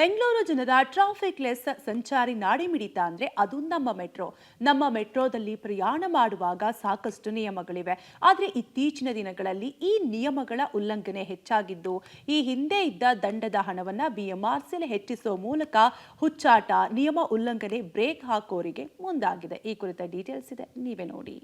ಬೆಂಗಳೂರು ಜನರ traffic less ಸಂಚಾರಿ ನಾಡಿ ಮಿಡಿತ ಅಂದ್ರೆ ಅದು ನಮ್ಮ ಮೆಟ್ರೋದಲ್ಲಿ ಪ್ರಯಾಣ ಮಾಡುವಾಗ ಸಾಕಷ್ಟು ನಿಯಮಗಳಿವೆ. ಆದರೆ ಇತ್ತೀಚಿನ ದಿನಗಳಲ್ಲಿ ಈ ನಿಯಮಗಳ ಉಲ್ಲಂಘನೆ ಹೆಚ್ಚಾಗಿದ್ದು, ಈ ಹಿಂದೆ ಇದ್ದ ದಂಡದ ಹಣವನ್ನ ಬಿಎಂಆರ್ಸಿಎಲ್ ಹೆಚ್ಚಿಸುವ ಮೂಲಕ ಹುಚ್ಚಾಟ, ನಿಯಮ ಉಲ್ಲಂಘನೆ ಬ್ರೇಕ್ ಹಾಕೋರಿಗೆ ಮುಂದಾಗಿದೆ. ಈ ಕುರಿತ ಡೀಟೇಲ್ಸ್ ಇದೆ, ನೀವೇ ನೋಡಿ.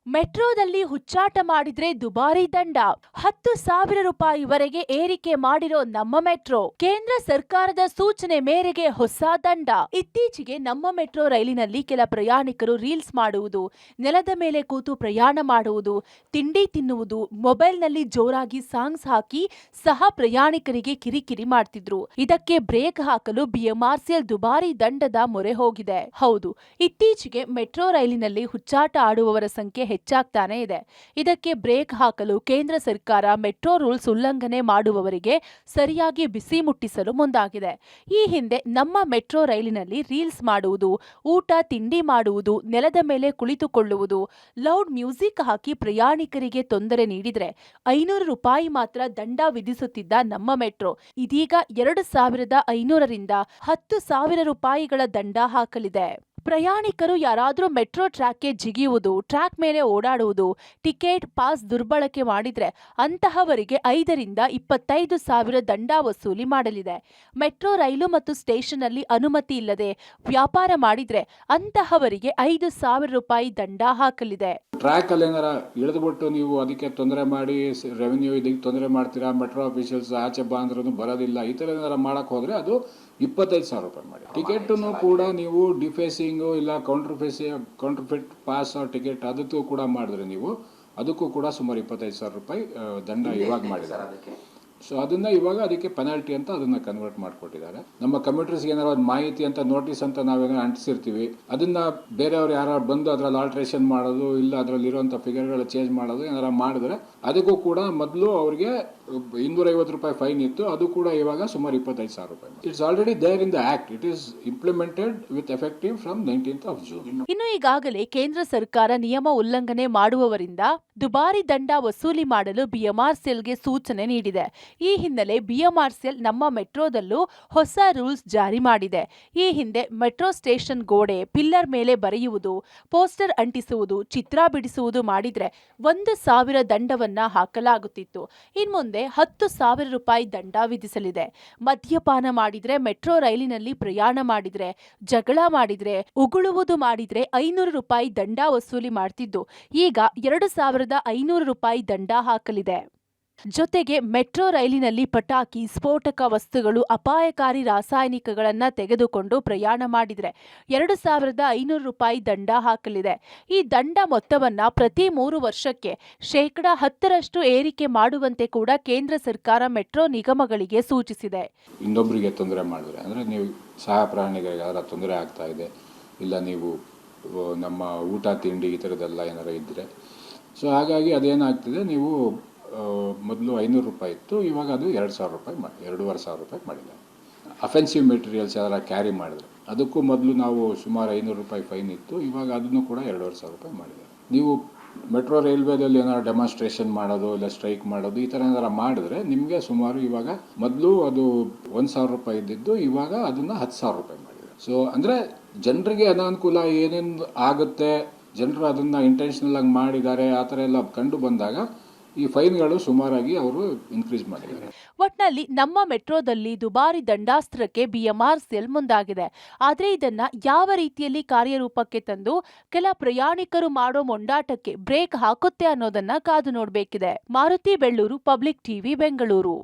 ಮೆಟ್ರೋದಲ್ಲಿ ಹುಚ್ಚಾಟ ಮಾಡಿದ್ರೆ ದುಬಾರಿ ದಂಡ 10,000 ರೂಪಾಯಿವರೆಗೆ ಏರಿಕೆ ಮಾಡಿರೋ ನಮ್ಮ ಮೆಟ್ರೋ. ಕೇಂದ್ರ ಸರ್ಕಾರದ ಸೂಚನೆ ಮೇರೆಗೆ ಹೊಸ ದಂಡ. ಇತ್ತೀಚೆಗೆ ನಮ್ಮ ಮೆಟ್ರೋ ರೈಲಿನಲ್ಲಿ ಕೆಲ ಪ್ರಯಾಣಿಕರು ರೀಲ್ಸ್ ಮಾಡುವುದು, ನೆಲದ ಮೇಲೆ ಕೂತು ಪ್ರಯಾಣ ಮಾಡುವುದು, ತಿಂಡಿ ತಿನ್ನುವುದು, ಮೊಬೈಲ್ನಲ್ಲಿ ಜೋರಾಗಿ ಸಾಂಗ್ಸ್ ಹಾಕಿ ಸಹ ಪ್ರಯಾಣಿಕರಿಗೆ ಕಿರಿಕಿರಿ ಮಾಡ್ತಿದ್ರು. ಇದಕ್ಕೆ ಬ್ರೇಕ್ ಹಾಕಲು ಬಿಎಂಆರ್ಸಿಎಲ್ ದುಬಾರಿ ದಂಡದ ಮೊರೆ ಹೋಗಿದೆ. ಹೌದು, ಇತ್ತೀಚೆಗೆ ಮೆಟ್ರೋ ರೈಲಿನಲ್ಲಿ ಹುಚ್ಚಾಟ ಆಡುವವರ ಸಂಖ್ಯೆ ಹೆಚ್ಚಾಗ್ತಾನೆ ಇದೆ. ಇದಕ್ಕೆ ಬ್ರೇಕ್ ಹಾಕಲು ಕೇಂದ್ರ ಸರ್ಕಾರ ಮೆಟ್ರೋ ರೂಲ್ಸ್ ಉಲ್ಲಂಘನೆ ಮಾಡುವವರಿಗೆ ಸರಿಯಾಗಿ ಬಿಸಿ ಮುಟ್ಟಿಸಲು ಮುಂದಾಗಿದೆ. ಈ ಹಿಂದೆ ನಮ್ಮ ಮೆಟ್ರೋ ರೈಲಿನಲ್ಲಿ ರೀಲ್ಸ್ ಮಾಡುವುದು, ಊಟ ತಿಂಡಿ ಮಾಡುವುದು, ನೆಲದ ಮೇಲೆ ಕುಳಿತುಕೊಳ್ಳುವುದು, ಲೌಡ್ ಮ್ಯೂಸಿಕ್ ಹಾಕಿ ಪ್ರಯಾಣಿಕರಿಗೆ ತೊಂದರೆ ನೀಡಿದ್ರೆ 500 ರೂಪಾಯಿ ಮಾತ್ರ ದಂಡ ವಿಧಿಸುತ್ತಿದ್ದ ನಮ್ಮ ಮೆಟ್ರೋ ಇದೀಗ 2,500ರಿಂದ 10,000 ರೂಪಾಯಿಗಳ ದಂಡ ಹಾಕಲಿದೆ. ಪ್ರಯಾಣಿಕರು ಯಾರಾದರೂ ಮೆಟ್ರೋ ಟ್ರ್ಯಾಕ್ಗೆ ಜಿಗಿಯುವುದು, ಟ್ರ್ಯಾಕ್ ಮೇಲೆ ಓಡಾಡುವುದು, ಟಿಕೆಟ್ ಪಾಸ್ ದುರ್ಬಳಕೆ ಮಾಡಿದ್ರೆ ಅಂತಹವರಿಗೆ 5ರಿಂದ 25,000 ದಂಡ ವಸೂಲಿ ಮಾಡಲಿದೆ. ಮೆಟ್ರೋ ರೈಲು ಮತ್ತು ಸ್ಟೇಷನ್ ಅಲ್ಲಿ ಅನುಮತಿ ಇಲ್ಲದೆ ವ್ಯಾಪಾರ ಮಾಡಿದ್ರೆ ಅಂತಹವರಿಗೆ 5,000 ರೂಪಾಯಿ ದಂಡ ಹಾಕಲಿದೆ. ಟ್ರ್ಯಾಕ್ ಅಲ್ಲಿ ಏನಾರ ಇಳಿದ್ಬಿಟ್ಟು ನೀವು ಅದಕ್ಕೆ ತೊಂದರೆ ಮಾಡಿ ರೆವೆನ್ಯೂ ಇದಕ್ಕೆ ತೊಂದರೆ ಮಾಡ್ತೀರಾ, ಮೆಟ್ರೋ ಆಫೀಷಿಯಲ್ಸ್ ಆಚೆ ಬಾ ಅಂದ್ರೂ ಬರೋದಿಲ್ಲ, ಈ ಥರ ಏನಾರ ಮಾಡಕ್ಕೆ ಹೋದರೆ ಅದು 25,000 ರೂಪಾಯಿ ಮಾಡಿ. ಟಿಕೆಟನ್ನು ಕೂಡ ನೀವು ಡಿಫೇಸಿಂಗು ಇಲ್ಲ ಕೌಂಟರ್ಫಿಟ್ ಪಾಸ್ ಟಿಕೆಟ್ ಅದಕ್ಕೂ ಕೂಡ ಮಾಡಿದ್ರೆ ನೀವು ಅದಕ್ಕೂ ಕೂಡ ಸುಮಾರು 25,000 ರೂಪಾಯಿ ದಂಡ ಇವಾಗ ಮಾಡಿದ್ದಾರೆ. ಸೊ ಅದನ್ನ ಇವಾಗ ಅದಕ್ಕೆ ಪೆನಾಲ್ಟಿ ಅಂತ ಅದನ್ನ ಕನ್ವರ್ಟ್ ಮಾಡಿಕೊಟ್ಟಿದ್ದಾರೆ. ನಮ್ಮ ಕಮ್ಯೂಟರ್ಸ್ಗೆ ಏನಾರ ಒಂದು ಮಾಹಿತಿ ಅಂತ ನೋಟಿಸ್ ಅಂತ ನಾವೇನೋ ಅಂಟಿಸಿರ್ತೀವಿ, ಅದನ್ನ ಬೇರೆಯವ್ರು ಯಾರು ಬಂದು ಅದರಲ್ಲಿ ಆಲ್ಟ್ರೇಷನ್ ಮಾಡೋದು ಇಲ್ಲ ಅದರಲ್ಲಿ ಇರುವಂಥ ಫಿಗರ್ಗಳು ಚೇಂಜ್ ಮಾಡೋದು ಏನಾರ ಮಾಡಿದ್ರೆ ಅದಕ್ಕೂ ಕೂಡ ಮೊದಲು ಅವ್ರಿಗೆ 250 ರೂಪಾಯಿ ಫೈನ್ ಇತ್ತು, ಅದು ಕೂಡ ಇವಾಗ ಸುಮಾರು 25,000 ರೂಪಾಯಿ. It's already there in the act. It is implemented with effective from 19th of June. ಇನ್ನು ಈಗಾಗಲೇ ಕೇಂದ್ರ ಸರ್ಕಾರ ನಿಯಮ ಉಲ್ಲಂಘನೆ ಮಾಡುವವರಿಂದ ದುಬಾರಿ ದಂಡ ವಸೂಲಿ ಮಾಡಲು ಬಿಎಂಆರ್ಸಿಎಲ್ಗೆ ಸೂಚನೆ ನೀಡಿದೆ. ಈ ಹಿನ್ನೆಲೆ ಬಿಎಂಆರ್ಸಿಎಲ್ ನಮ್ಮ ಮೆಟ್ರೋದಲ್ಲೂ ಹೊಸ ರೂಲ್ಸ್ ಜಾರಿ ಮಾಡಿದೆ. ಈ ಹಿಂದೆ ಮೆಟ್ರೋ ಸ್ಟೇಷನ್ ಗೋಡೆ, ಪಿಲ್ಲರ್ ಮೇಲೆ ಬರೆಯುವುದು, ಪೋಸ್ಟರ್ ಅಂಟಿಸುವುದು, ಚಿತ್ರ ಬಿಡಿಸುವುದು ಮಾಡಿದ್ರೆ 1,000 ದಂಡವನ್ನ ಹಾಕಲಾಗುತ್ತಿತ್ತು. ಇನ್ಮುಂದೆ 10,000 ರೂಪಾಯಿ ದಂಡ ವಿಧಿಸಲಿದೆ. ಮದ್ಯಪಾನ ಮಾಡಿದ್ರೆ, ಮೆಟ್ರೋ ರೈಲಿನಲ್ಲಿ ಪ್ರಯಾಣ ಮಾಡಿದ್ರೆ, ಜಗಳ ಮಾಡಿದ್ರೆ, ಉಗುಳುವುದು ಮಾಡಿದ್ರೆ 500 ರೂಪಾಯಿ ದಂಡ ವಸೂಲಿ ಮಾಡ್ತಿದ್ದು ಈಗ 2,500 ರೂಪಾಯಿ ದಂಡ ಹಾಕಲಿದೆ. ಜೊತೆಗೆ ಮೆಟ್ರೋ ರೈಲಿನಲ್ಲಿ ಪಟಾಕಿ, ಸ್ಫೋಟಕ ವಸ್ತುಗಳು, ಅಪಾಯಕಾರಿ ರಾಸಾಯನಿಕಗಳನ್ನು ತೆಗೆದುಕೊಂಡು ಪ್ರಯಾಣ ಮಾಡಿದರೆ 2,500 ರೂಪಾಯಿ ದಂಡ ಹಾಕಲಿದೆ. ಈ ದಂಡ ಮೊತ್ತವನ್ನ ಪ್ರತಿ 3 ವರ್ಷಕ್ಕೆ 10% ಏರಿಕೆ ಮಾಡುವಂತೆ ಕೂಡ ಕೇಂದ್ರ ಸರ್ಕಾರ ಮೆಟ್ರೋ ನಿಗಮಗಳಿಗೆ ಸೂಚಿಸಿದೆ. ಇನ್ನೊಬ್ಬರಿಗೆ ತೊಂದರೆ ಮಾಡಿದ್ರೆ ಅಂದರೆ ನೀವು ಸಹ ಪ್ರಾಣಿಗಳಿಗೆ ಯಾರ ತೊಂದರೆ ಆಗ್ತಾ ಇದೆ, ಇಲ್ಲ ನೀವು ನಮ್ಮ ಊಟ ತಿಂಡಿ ಈ ಥರದ್ದೆಲ್ಲ ಏನಾರ ಇದ್ದರೆ, ಸೊ ಹಾಗಾಗಿ ಅದೇನಾಗ್ತಿದೆ, ನೀವು ಮೊದಲು 500 ರೂಪಾಯಿ ಇತ್ತು, ಇವಾಗ ಅದು 2,000 ರೂಪಾಯಿ ಮಾಡಿ 2,500 ರೂಪಾಯಿ ಮಾಡಿದ್ದಾರೆ. ಅಫೆನ್ಸಿವ್ ಮೆಟೀರಿಯಲ್ಸ್ ಯಾರ ಕ್ಯಾರಿ ಮಾಡಿದ್ರೆ ಅದಕ್ಕೂ ಮೊದಲು ನಾವು ಸುಮಾರು 500 ರೂಪಾಯಿ ಫೈನ್ ಇತ್ತು, ಇವಾಗ ಅದನ್ನು ಕೂಡ 2,500 ರೂಪಾಯಿ ಮಾಡಿದ್ದಾರೆ. ನೀವು ಮೆಟ್ರೋ ರೈಲ್ವೇದಲ್ಲಿ ಏನಾರು ಡೆಮಾನ್ಸ್ಟ್ರೇಷನ್ ಮಾಡೋದು ಇಲ್ಲ ಸ್ಟ್ರೈಕ್ ಮಾಡೋದು ಈ ಥರ ಏನಾರು ಮಾಡಿದ್ರೆ ನಿಮಗೆ ಸುಮಾರು ಇವಾಗ ಮೊದಲು ಅದು 1,000 ರೂಪಾಯಿ ಇದ್ದಿದ್ದು ಇವಾಗ ಅದನ್ನು 10,000 ರೂಪಾಯಿ ಮಾಡಿದ್ದಾರೆ. ಸೊ ಅಂದರೆ ಜನರಿಗೆ ಅನಾನುಕೂಲ ಏನೇನು ಆಗುತ್ತೆ, ಜನರು ಅದನ್ನು ಇಂಟೆನ್ಷನಲ್ ಆಗಿ ಮಾಡಿದ್ದಾರೆ ಆ ಥರ ಎಲ್ಲ ಕಂಡು ಬಂದಾಗ ಈ ಫೈನ್ಗಳು ಸುಮಾರಾಗಿ ಅವರು ಇನ್ಕ್ರೀಸ್ ಮಾಡಿದ್ದಾರೆ. ಒಟ್ನಲ್ಲಿ ನಮ್ಮ ಮೆಟ್ರೋದಲ್ಲಿ ದುಬಾರಿ ದಂಡಾಸ್ತ್ರಕ್ಕೆ ಬಿಎಂಆರ್ಸಿಎಲ್ ಮುಂದಾಗಿದೆ. ಆದರೆ ಇದನ್ನ ಯಾವ ರೀತಿಯಲ್ಲಿ ಕಾರ್ಯರೂಪಕ್ಕೆ ತಂದು ಕೆಲ ಪ್ರಯಾಣಿಕರು ಮಾಡೋ ಮೊಂಡಾಟಕ್ಕೆ ಬ್ರೇಕ್ ಹಾಕುತ್ತೆ ಅನ್ನೋದನ್ನ ಕಾದು ನೋಡಬೇಕಿದೆ. Maruti Bellur, public TV, Bengaluru.